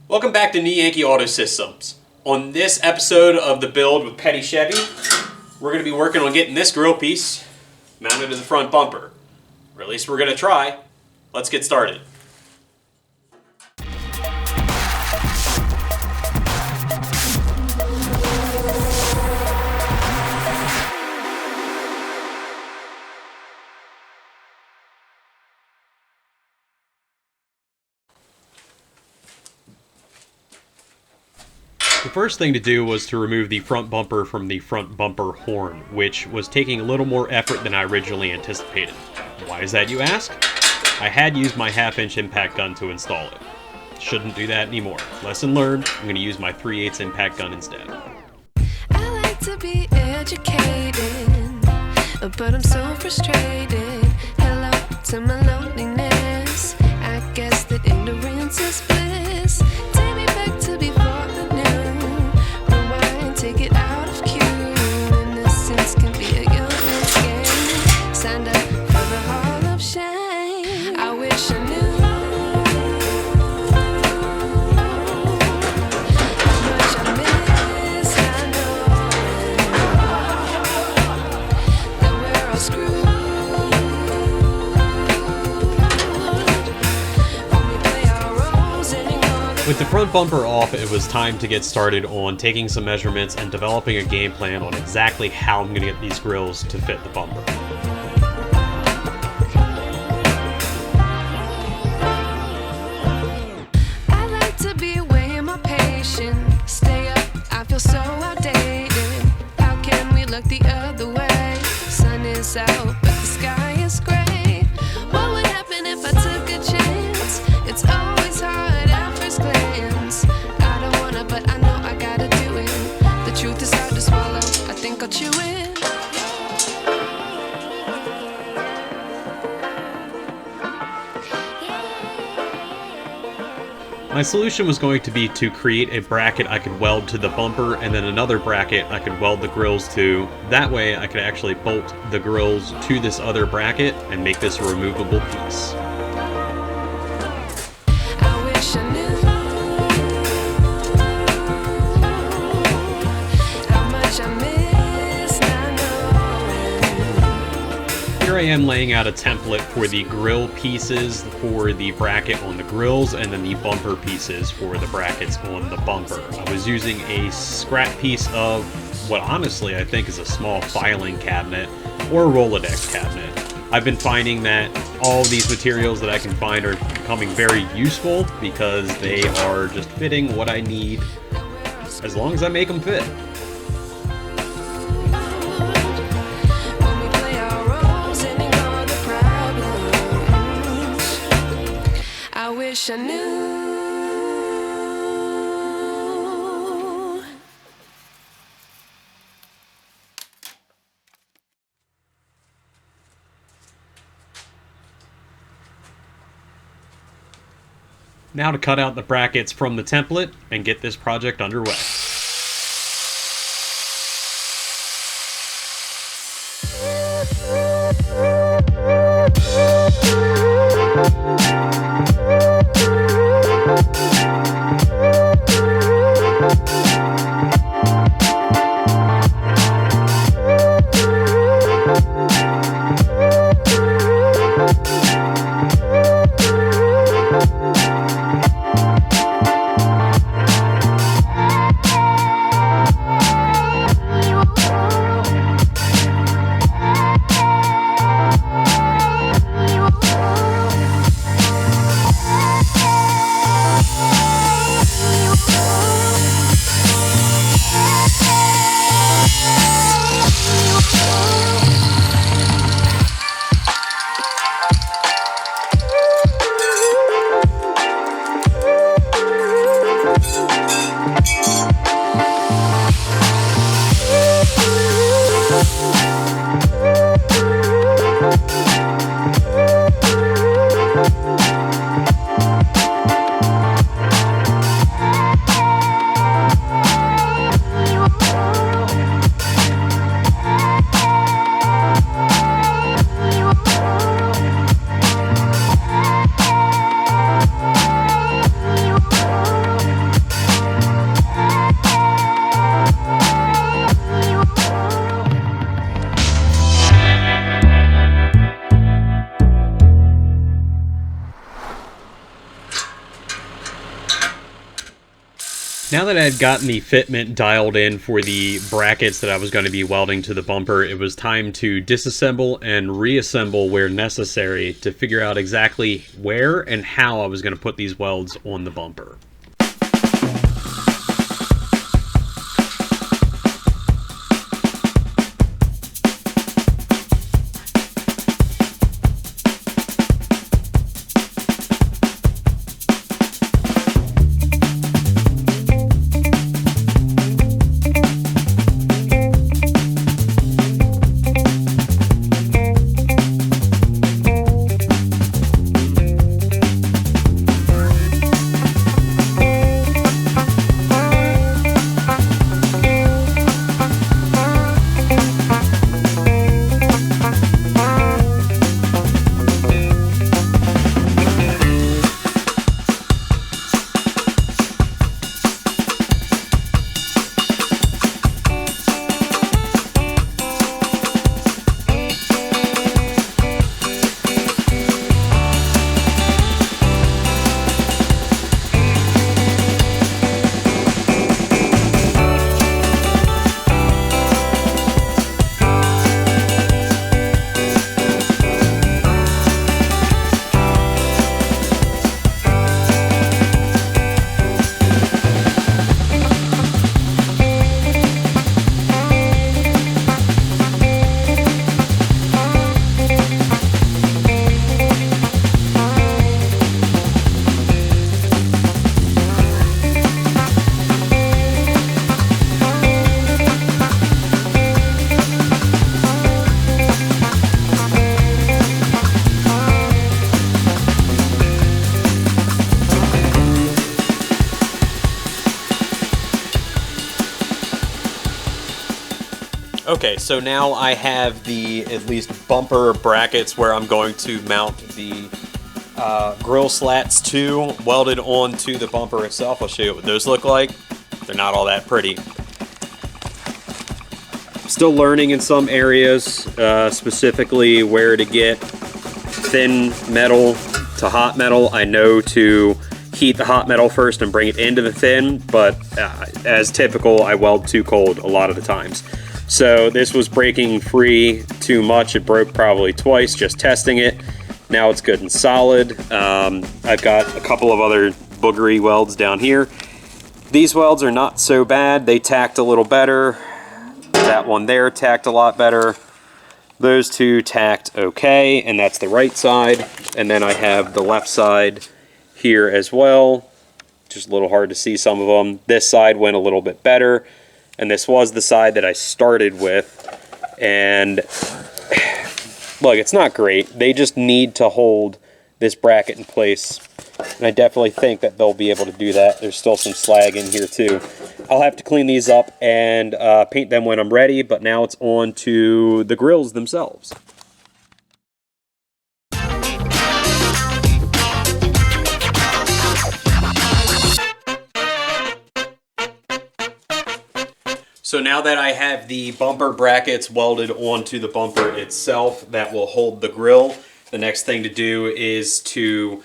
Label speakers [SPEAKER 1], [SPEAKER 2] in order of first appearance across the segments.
[SPEAKER 1] Welcome back to Yankee Auto Systems. On this episode of the build with Petty Chevy, we're going to be working on getting this grill piece mounted to the front bumper. Or at least we're going to try. Let's get started. The first thing to do was to remove the front bumper from the front bumper horn, which was taking a little more effort than I originally anticipated. Why is that, you ask? I had used my 1/2-inch impact gun to install it. Shouldn't do that anymore. Lesson learned, I'm going to use my 3/8 impact gun instead.
[SPEAKER 2] I like to be educated, but I'm so frustrated. Hello to my loneliness. I guess that ignorance is bliss. Take me back to before I knew. Rewind, take it out of cue. Innocence can be a young man's game. Signed up for the hall of shame. I wish I knew how much I miss. I know that we're all screwed.
[SPEAKER 1] With the front bumper off, it was time to get started on taking some measurements and developing a game plan on exactly how I'm going to get these grills to fit the bumper.
[SPEAKER 2] I like to be away in my patience. Stay up, I feel so outdated. How can we look the other way? Sun is out, but the sky is gray. What would happen if I took a chance? It's always hard at first glance. I don't wanna, but I know I gotta do it. The truth is hard to swallow, I think I'll chew it.
[SPEAKER 1] My solution was going to be to create a bracket I could weld to the bumper and then another bracket I could weld the grills to. That way I could actually bolt the grills to this other bracket and make this a removable piece.
[SPEAKER 2] I wish I knew how much I miss not knowing.
[SPEAKER 1] Here I am laying out a template for the grill pieces for the bracket on the grills and then the bumper pieces for the brackets on the bumper. I was using a scrap piece of what honestly I think is a small filing cabinet or a Rolodex cabinet. I've been finding that all of these materials that I can find are becoming very useful because they are just fitting what I need as long as I make them fit.
[SPEAKER 2] When we play our roles and ignore the problems, I wish I knew.
[SPEAKER 1] Now to cut out the brackets from the template and get this project underway. Now that I had gotten the fitment dialed in for the brackets that I was going to be welding to the bumper, it was time to disassemble and reassemble where necessary to figure out exactly where and how I was going to put these welds on the bumper. Okay, so now I have the at least bumper brackets where I'm going to mount the grill slats to welded onto the bumper itself. I'll show you what those look like. They're not all that pretty. Still learning in some areas, specifically where to get thin metal to hot metal. I know to heat the hot metal first and bring it into the thin, but as typical, I weld too cold a lot of the times. So this was breaking free too much. It broke probably twice just testing it. Now it's good and solid. I've got a couple of other boogery welds down here. These welds are not so bad. They tacked a little better. That one there tacked a lot better. Those two tacked okay, and that's the right side. And then I have the left side here as well. Just a little hard to see some of them. This side went a little bit better. And this was the side that I started with. And look, it's not great. They just need to hold this bracket in place. And I definitely think that they'll be able to do that. There's still some slag in here too. I'll have to clean these up and paint them when I'm ready. But now it's on to the grills themselves. So now that I have the bumper brackets welded onto the bumper itself that will hold the grill, the next thing to do is to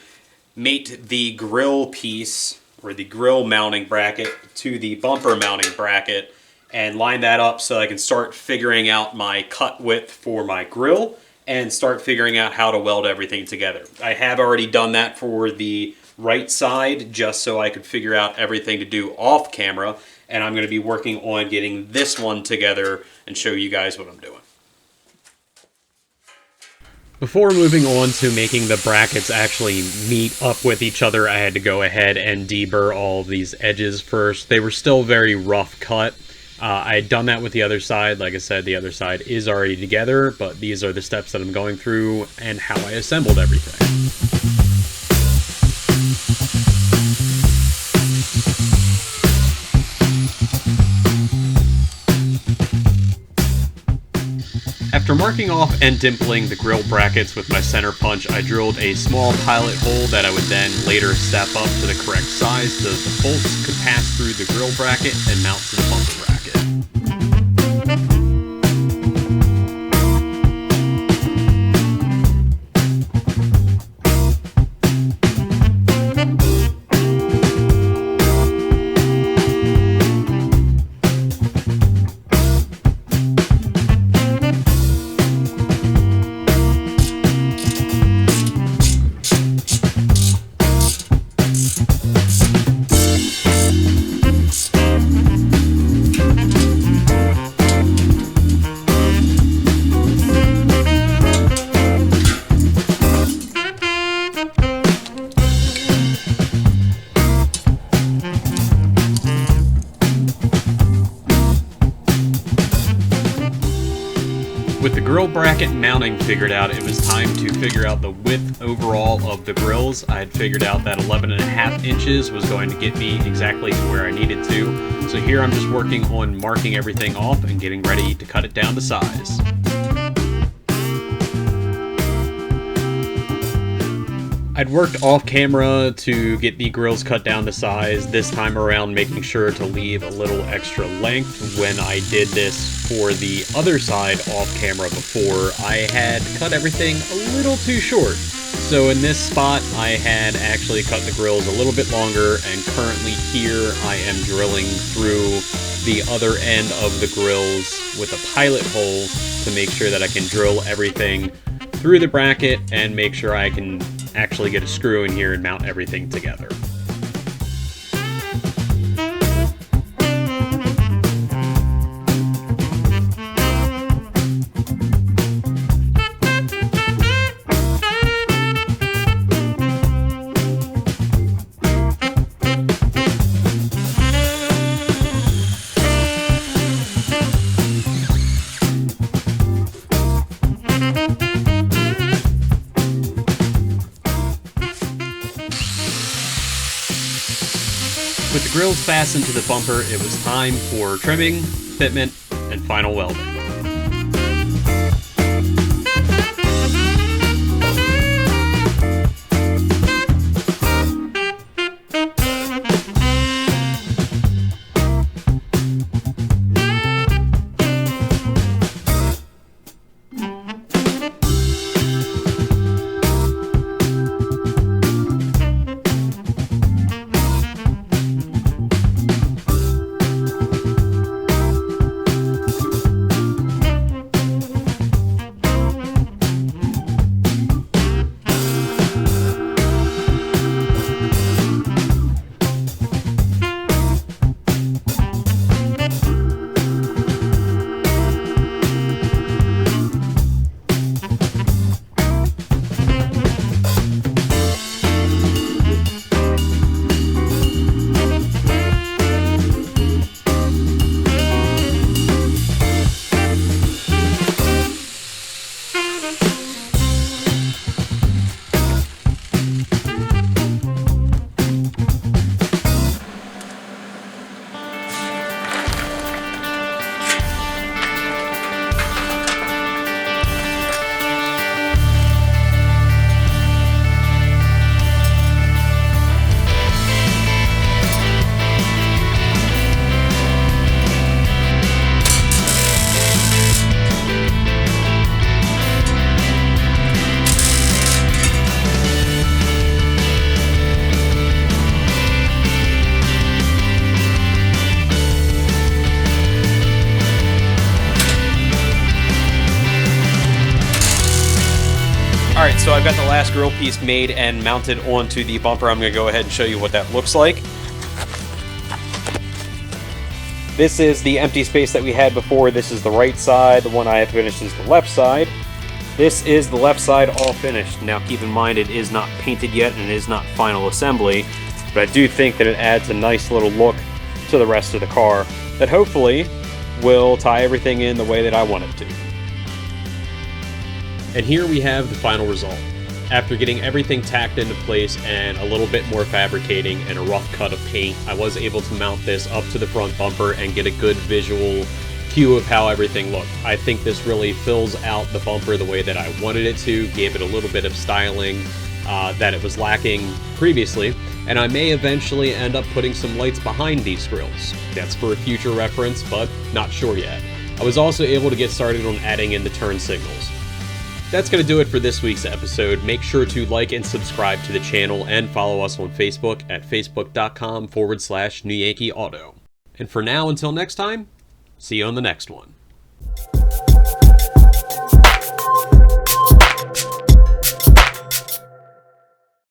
[SPEAKER 1] mate the grill piece or the grill mounting bracket to the bumper mounting bracket and line that up so I can start figuring out my cut width for my grill and start figuring out how to weld everything together. I have already done that for the right side just so I could figure out everything to do off camera. And I'm going to be working on getting this one together and show you guys what I'm doing. Before moving on to making the brackets actually meet up with each other, I had to go ahead and deburr all of these edges first. They were still very rough cut. I had done that with the other side. Like I said, the other side is already together, but these are the steps that I'm going through and how I assembled everything. After marking off and dimpling the grill brackets with my center punch, I drilled a small pilot hole that I would then later step up to the correct size so that the bolts could pass through the grill bracket and mount to the bumper bracket. With the grill bracket mounting figured out, it was time to figure out the width overall of the grills. I had figured out that 11.5 inches was going to get me exactly to where I needed to. So here I'm just working on marking everything off and getting ready to cut it down to size. I'd worked off camera to get the grills cut down to size, this time around making sure to leave a little extra length. When I did this for the other side off camera before, I had cut everything a little too short. So in this spot, I had actually cut the grills a little bit longer, and currently here I am drilling through the other end of the grills with a pilot hole to make sure that I can drill everything through the bracket and make sure I can actually get a screw in here and mount everything together. With the grills fastened to the bumper, it was time for trimming, fitment, and final welding. Alright, so I've got the last grill piece made and mounted onto the bumper. I'm going to go ahead and show you what that looks like. This is the empty space that we had before. This is the right side. The one I have finished is the left side. This is the left side all finished. Now keep in mind it is not painted yet and it is not final assembly, but I do think that it adds a nice little look to the rest of the car that hopefully will tie everything in the way that I want it to. And here we have the final result. After getting everything tacked into place and a little bit more fabricating and a rough cut of paint, I was able to mount this up to the front bumper and get a good visual cue of how everything looked. I think this really fills out the bumper the way that I wanted it to, gave it a little bit of styling that it was lacking previously, and I may eventually end up putting some lights behind these grills. That's for a future reference, but not sure yet. I was also able to get started on adding in the turn signals. That's going to do it for this week's episode. Make sure to like and subscribe to the channel and follow us on Facebook at facebook.com/New Yankee Auto. And for now, until next time, see you on the next one.